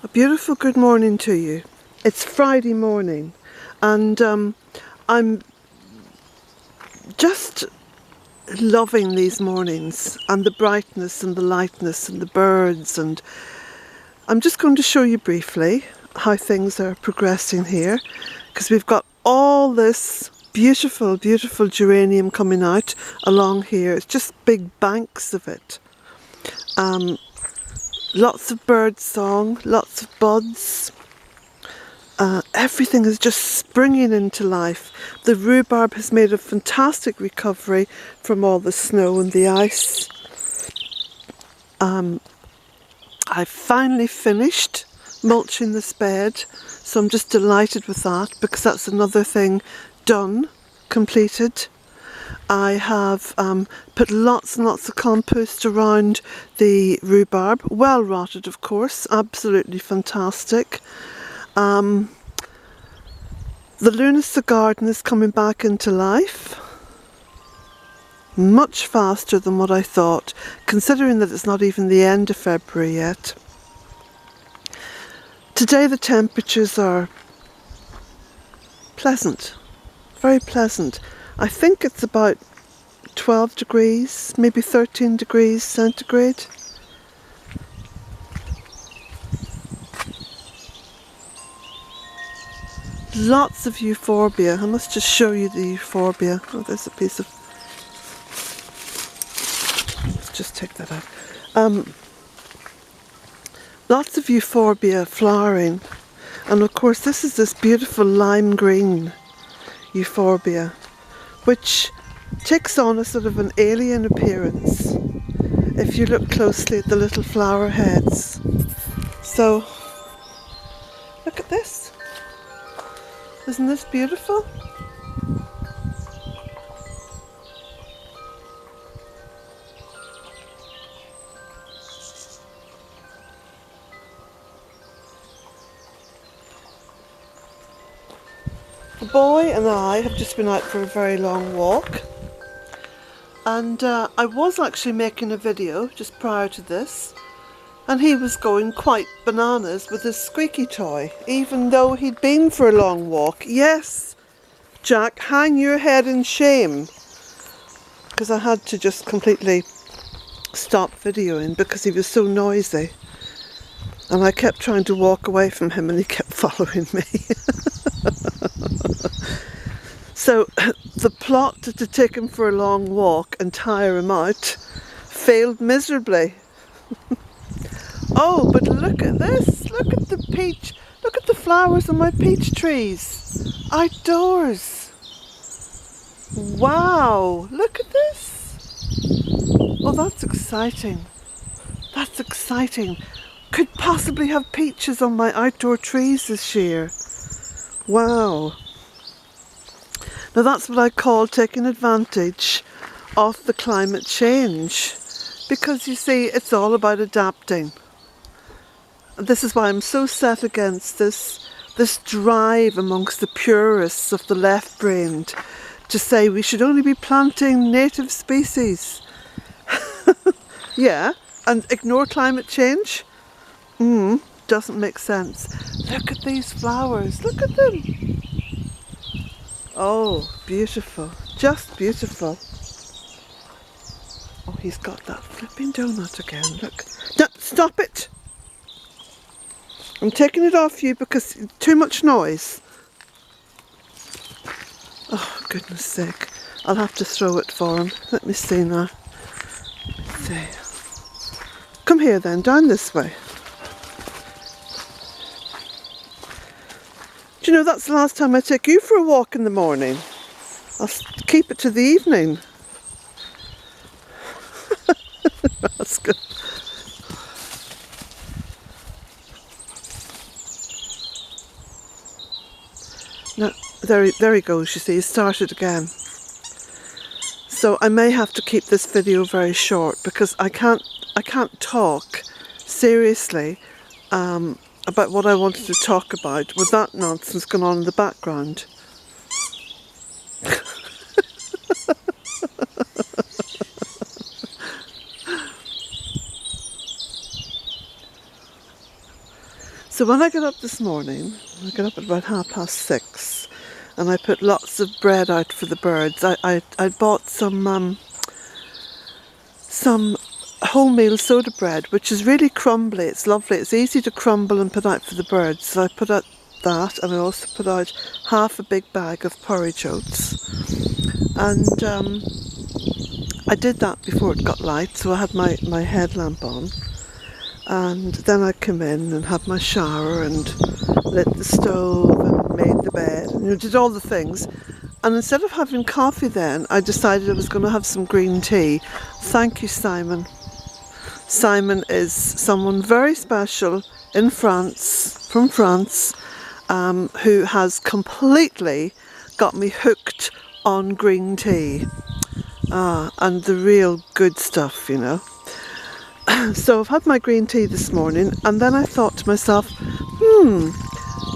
A beautiful good morning to you. It's Friday morning and I'm just loving these mornings and the brightness and the lightness and the birds, and I'm just going to show you briefly how things are progressing here, because we've got all this beautiful geranium coming out along here. It's just big banks of it. Lots of bird song, lots of buds. Everything is just springing into life. The rhubarb has made a fantastic recovery from all the snow and the ice. I finally finished mulching this bed, so I'm just delighted with that, because that's another thing done, completed. I have put lots and lots of compost around the rhubarb, well rotted of course, absolutely fantastic. The Lunasa garden is coming back into life, much faster than what I thought, considering that it's not even the end of February yet. Today the temperatures are pleasant, very pleasant. I think it's about 12 degrees, maybe 13 degrees centigrade. Lots of euphorbia. I must just show you the euphorbia. Oh, there's a piece of... Let's just take that out. Lots of euphorbia flowering. And of course this is this beautiful lime green euphorbia, which takes on a sort of an alien appearance if you look closely at the little flower heads. So, look at this. Isn't this beautiful? The boy and I have just been out for a very long walk, and I was actually making a video just prior to this, and he was going quite bananas with his squeaky toy, even though he'd been for a long walk. Yes, Jack, hang your head in shame, because I had to just completely stop videoing because he was so noisy, and I kept trying to walk away from him and he kept following me. So the plot to take him for a long walk and tire him out failed miserably. Oh, but look at this, look at the peach, look at the flowers on my peach trees, outdoors. Wow, look at this. Oh, that's exciting, that's exciting. Could possibly have peaches on my outdoor trees this year. Wow. Now that's what I call taking advantage of the climate change, because you see, it's all about adapting. This is why I'm so set against this drive amongst the purists of the left-brained to say we should only be planting native species. Yeah, and ignore climate change? Doesn't make sense. Look at these flowers, look at them. Oh, beautiful, just beautiful. Oh, he's got that flipping donut again, look. No, stop it! I'm taking it off you because too much noise. Oh, goodness sake. I'll have to throw it for him. Let me see now. Let's see. Come here then, down this way. Do you know, that's the last time I take you for a walk in the morning. I'll keep it to the evening. That's good. Now, there he goes, you see, he started again. So I may have to keep this video very short, because I can't talk seriously about what I wanted to talk about with that nonsense going on in the background. So when I got up this morning, I got up at about 6:30, and I put lots of bread out for the birds. I bought some wholemeal soda bread, which is really crumbly. It's lovely. It's easy to crumble and put out for the birds. So I put out that, and I also put out half a big bag of porridge oats. And I did that before it got light, so I had my headlamp on. And then I come in and had my shower and lit the stove and made the bed and did all the things. And instead of having coffee then, I decided I was going to have some green tea. Thank you, Simon. Simon is someone very special in France, from France, who has completely got me hooked on green tea. And the real good stuff, you know. So I've had my green tea this morning, and then I thought to myself,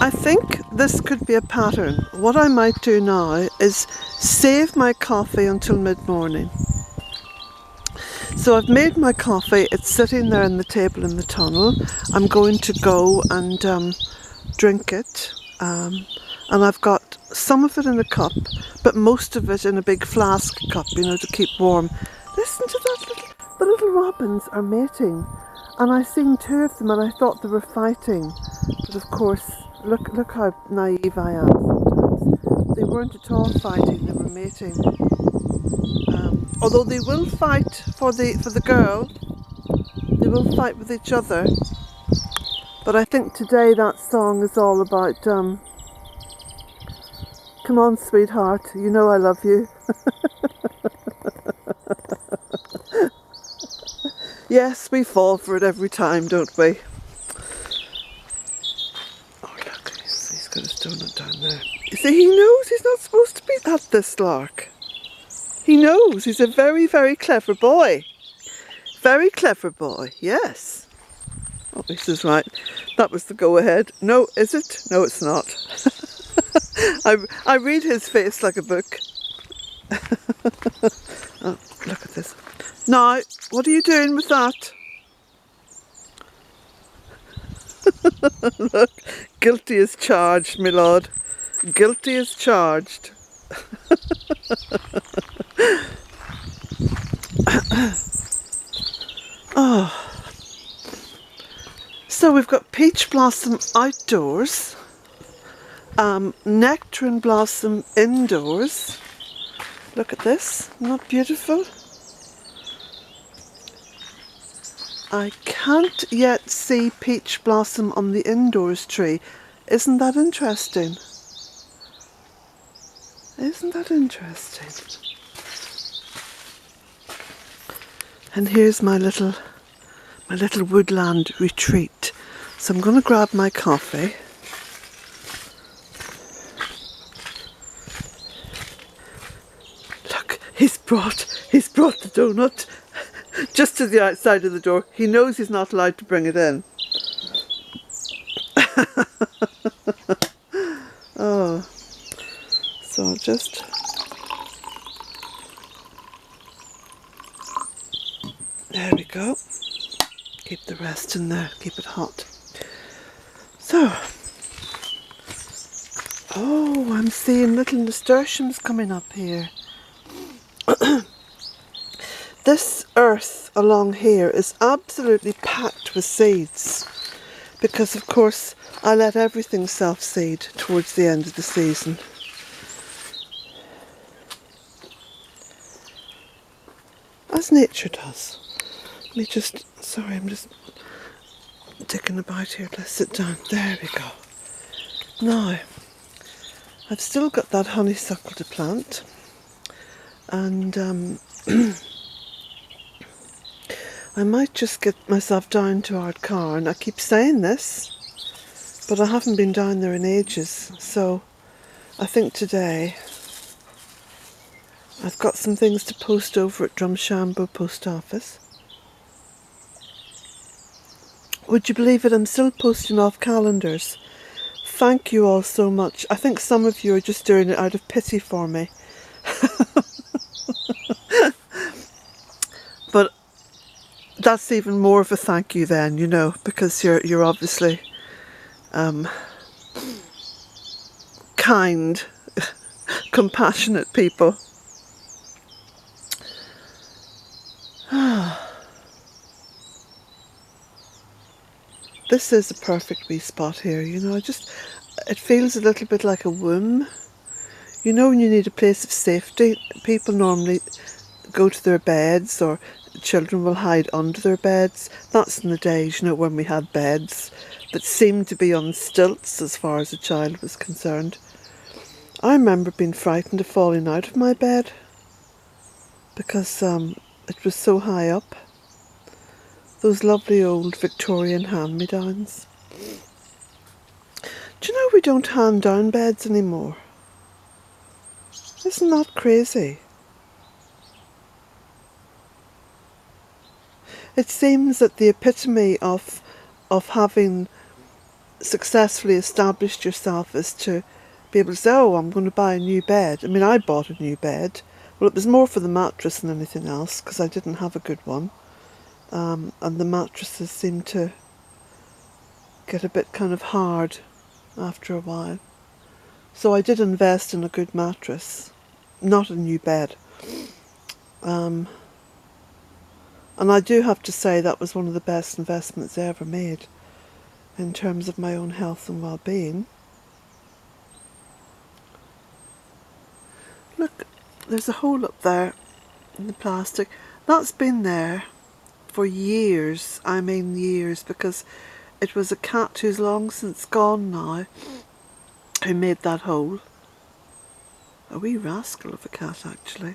I think this could be a pattern. What I might do now is save my coffee until mid-morning. So I've made my coffee, it's sitting there on the table in the tunnel. I'm going to go and drink it, and I've got some of it in a cup, but most of it in a big flask cup, you know, to keep warm. Listen to that, the little robins are mating, and I seen two of them and I thought they were fighting, but of course, look how naive I am sometimes. They weren't at all fighting, they were mating. Although they will fight for the girl, they will fight with each other, but I think today that song is all about, come on sweetheart, you know I love you. Yes, we fall for it every time, don't we? Oh look, he's got his donut down there. You see, he knows he's not supposed to be at this lark. He knows, he's a very, very clever boy. Very clever boy, yes. Oh, this is right. That was the go-ahead. No, is it? No, it's not. I read his face like a book. Oh, look at this. Now, what are you doing with that? Look, guilty as charged, my lord. Guilty as charged. Oh. So we've got peach blossom outdoors, nectarine blossom indoors. Look at this, not beautiful? I can't yet see peach blossom on the indoors tree. Isn't that interesting? Isn't that interesting? And here's my little woodland retreat. So I'm going to grab my coffee. Look, he's brought the donut just to the outside of the door. He knows he's not allowed to bring it in. Oh, so I'll just... There we go. Keep the rest in there, keep it hot. So, oh, I'm seeing little nasturtiums coming up here. This earth along here is absolutely packed with seeds because, of course, I let everything self-seed towards the end of the season. As nature does. Let me just, sorry, I'm just digging about here. Let's sit down. There we go. Now, I've still got that honeysuckle to plant, and I might just get myself down to Ardcar, and I keep saying this, but I haven't been down there in ages, so I think today I've got some things to post over at Drumshambo Post Office. Would you believe it, I'm still posting off calendars. Thank you all so much. I think some of you are just doing it out of pity for me. But that's even more of a thank you then, you know, because you're obviously kind, compassionate people. This is a perfect wee spot here, you know. It feels a little bit like a womb. You know, when you need a place of safety, people normally go to their beds, or children will hide under their beds. That's in the days, you know, when we had beds that seemed to be on stilts as far as a child was concerned. I remember being frightened of falling out of my bed because it was so high up. Those lovely old Victorian hand-me-downs. Do you know we don't hand down beds anymore? Isn't that crazy? It seems that the epitome of having successfully established yourself is to be able to say, oh, I'm going to buy a new bed. I mean, I bought a new bed. Well, it was more for the mattress than anything else because I didn't have a good one. And the mattresses seemed to get a bit kind of hard after a while. So I did invest in a good mattress, not a new bed. And I do have to say that was one of the best investments I ever made in terms of my own health and well-being. Look, there's a hole up there in the plastic. That's been there for years, I mean years, because it was a cat who's long since gone now who made that hole. A wee rascal of a cat, actually.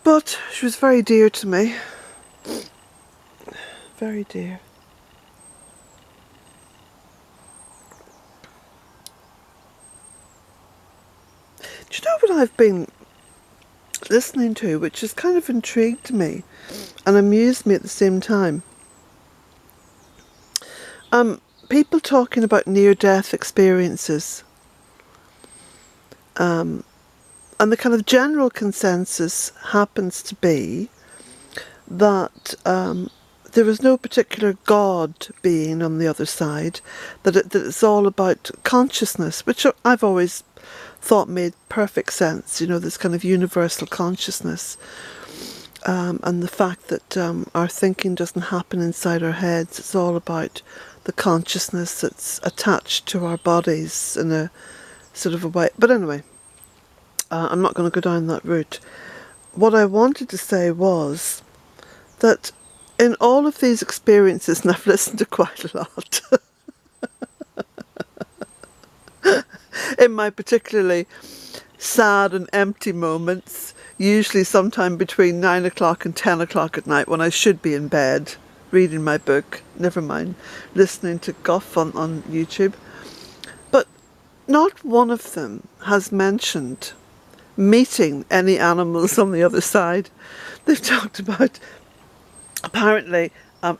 But she was very dear to me. Very dear. Do you know what I've been listening to, which has kind of intrigued me and amused me at the same time? People talking about near-death experiences. And the kind of general consensus happens to be that there is no particular God being on the other side, that it's all about consciousness, which I've always thought made perfect sense, you know, this kind of universal consciousness, and the fact that our thinking doesn't happen inside our heads. It's all about the consciousness that's attached to our bodies in a sort of a way. But anyway, I'm not going to go down that route. What I wanted to say was that in all of these experiences, and I've listened to quite a lot, in my particularly sad and empty moments, usually sometime between 9 o'clock and 10 o'clock at night when I should be in bed, reading my book, never mind listening to guff on YouTube. But not one of them has mentioned meeting any animals on the other side. They've talked about, apparently,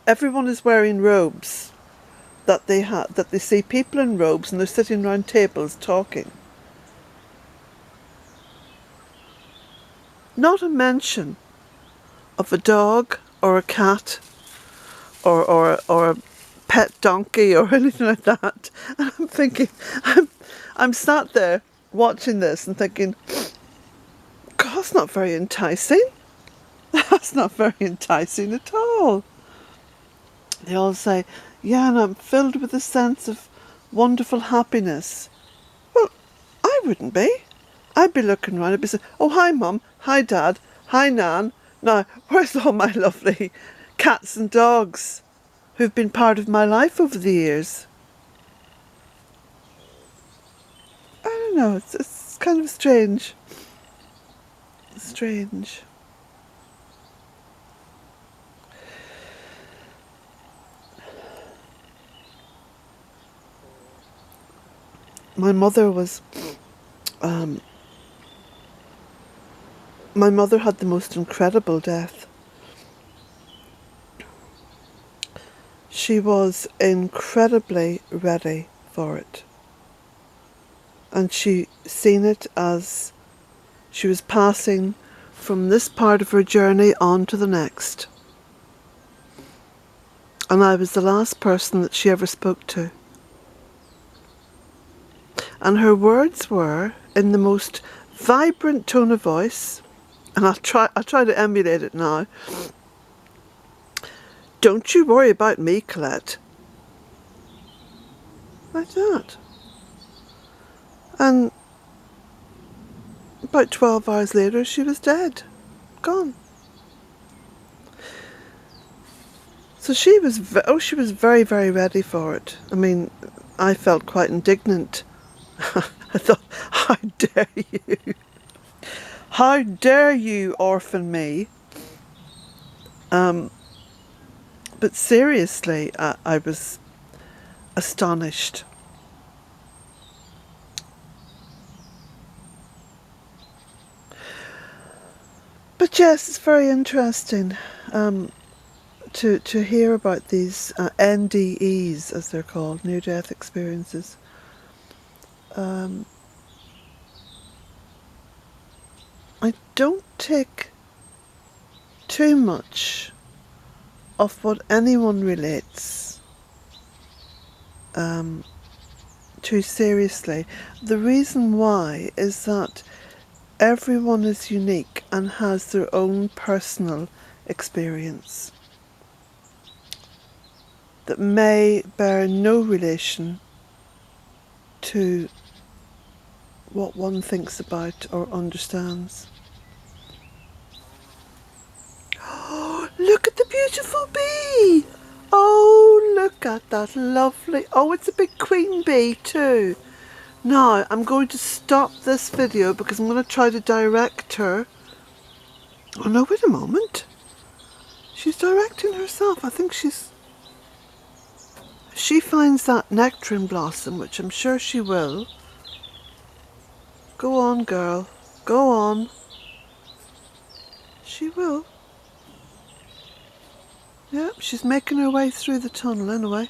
everyone is wearing robes, that they see people in robes and they're sitting around tables talking. Not a mention of a dog or a cat or a pet donkey or anything like that. And I'm thinking, I'm sat there watching this and thinking, God, that's not very enticing. That's not very enticing at all. They all say, yeah, and I'm filled with a sense of wonderful happiness. Well, I wouldn't be. I'd be looking around, I'd be saying, oh, hi Mum, hi Dad, hi Nan. Now, where's all my lovely cats and dogs who've been part of my life over the years? I don't know, it's kind of strange. Strange. My mother was, my mother had the most incredible death. She was incredibly ready for it. And she seen it as she was passing from this part of her journey on to the next. And I was the last person that she ever spoke to. And her words were, in the most vibrant tone of voice, and I'll try to emulate it now. "Don't you worry about me, Colette." Like that. And about 12 hours later, she was dead. Gone. So she was very, very ready for it. I mean, I felt quite indignant. I thought, how dare you? How dare you orphan me? But seriously, I was astonished. But yes, it's very interesting to hear about these NDEs, as they're called, near-death experiences. I don't take too much of what anyone relates too seriously. The reason why is that everyone is unique and has their own personal experience that may bear no relation to what one thinks about or understands. Oh, look at the beautiful bee! Oh, look at that lovely... Oh, it's a big queen bee too. Now, I'm going to stop this video because I'm going to try to direct her. Oh no, wait a moment. She's directing herself. I think she finds that nectarine blossom, which I'm sure she will. Go on, girl. Go on. She will. Yep, she's making her way through the tunnel anyway.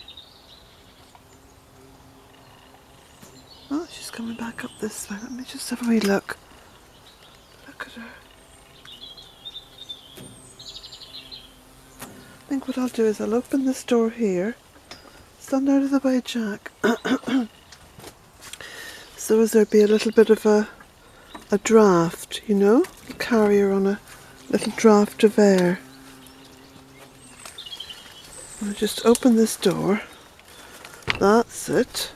Oh, she's coming back up this way. Let me just have a wee look. Look at her. I think what I'll do is I'll open this door here. Stand out of the way, Jack. So as there'll be a little bit of a draft, you know? Carry her on a little draft of air. I'll just open this door. That's it.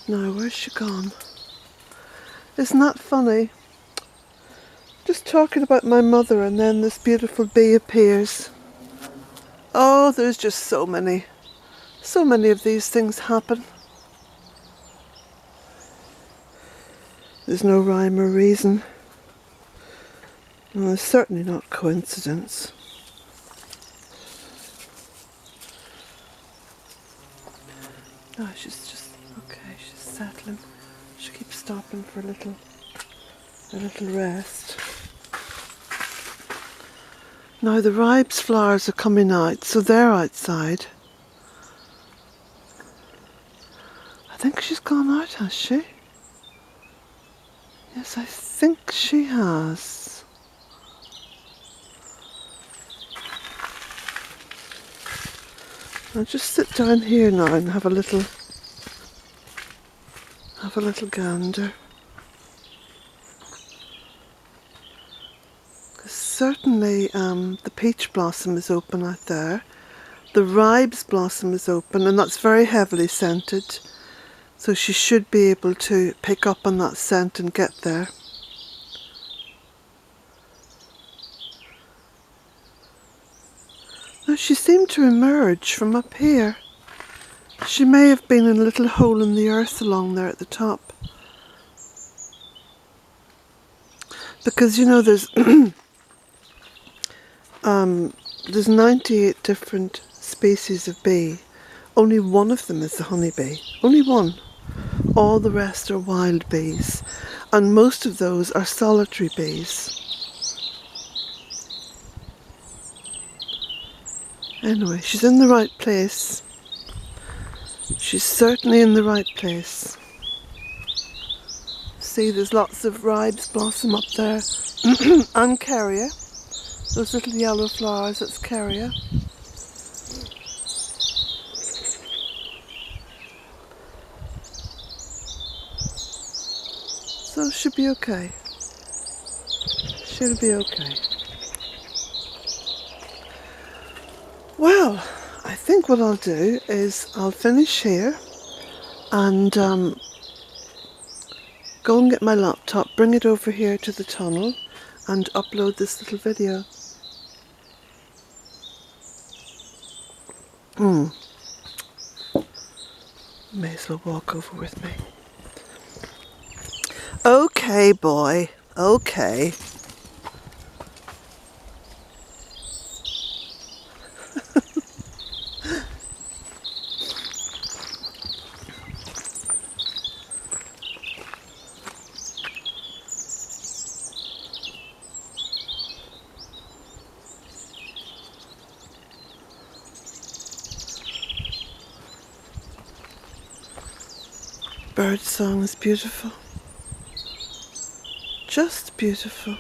Now, where's she gone? Isn't that funny? Just talking about my mother and then this beautiful bee appears. Oh, there's just so many of these things happen. There's no rhyme or reason. Well, it's certainly not coincidence. No, she's just okay. She's settling. She keeps stopping for a little rest. Now the ribes flowers are coming out, so they're outside. I think she's gone out, has she? Yes, I think she has. I'll just sit down here now and have a little gander. Certainly the peach blossom is open out there. The ribes blossom is open, and that's very heavily scented. So she should be able to pick up on that scent and get there. Now she seemed to emerge from up here. She may have been in a little hole in the earth along there at the top. Because, you know, there's 98 different species of bee. Only one of them is the honeybee. Only one. All the rest are wild bees. And most of those are solitary bees. Anyway, she's in the right place. She's certainly in the right place. See, there's lots of ribes blossom up there. And carrier. Those little yellow flowers, that's carrier. So it should be okay. Should be okay. Well, I think what I'll do is I'll finish here and go and get my laptop, bring it over here to the tunnel and upload this little video. May as well walk over with me. Okay, boy. Okay. Bird song is beautiful. Just beautiful.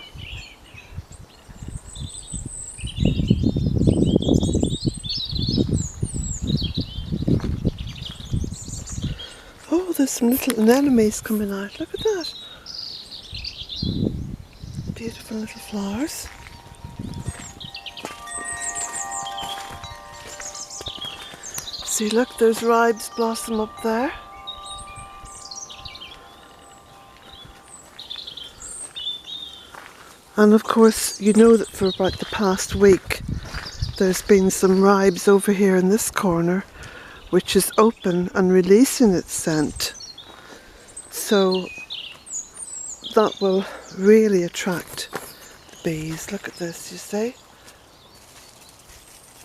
Oh, there's some little anemones coming out. Look at that. Beautiful little flowers. See, look, there's ribes blossom up there. And of course, you know that for about the past week, there's been some ribes over here in this corner, which is open and releasing its scent. So that will really attract the bees. Look at this, you see?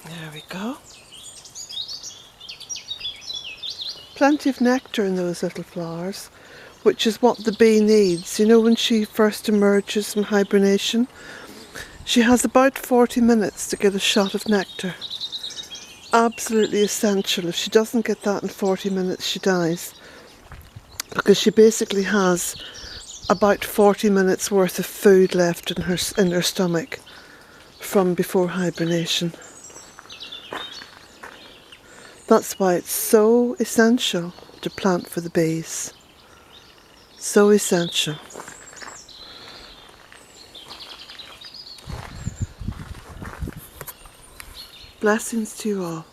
There we go. Plenty of nectar in those little flowers, which is what the bee needs. You know, when she first emerges from hibernation, she has about 40 minutes to get a shot of nectar. Absolutely essential. If she doesn't get that in 40 minutes, she dies. Because she basically has about 40 minutes worth of food left in her stomach from before hibernation. That's why it's so essential to plant for the bees. So essential. Blessings to you all.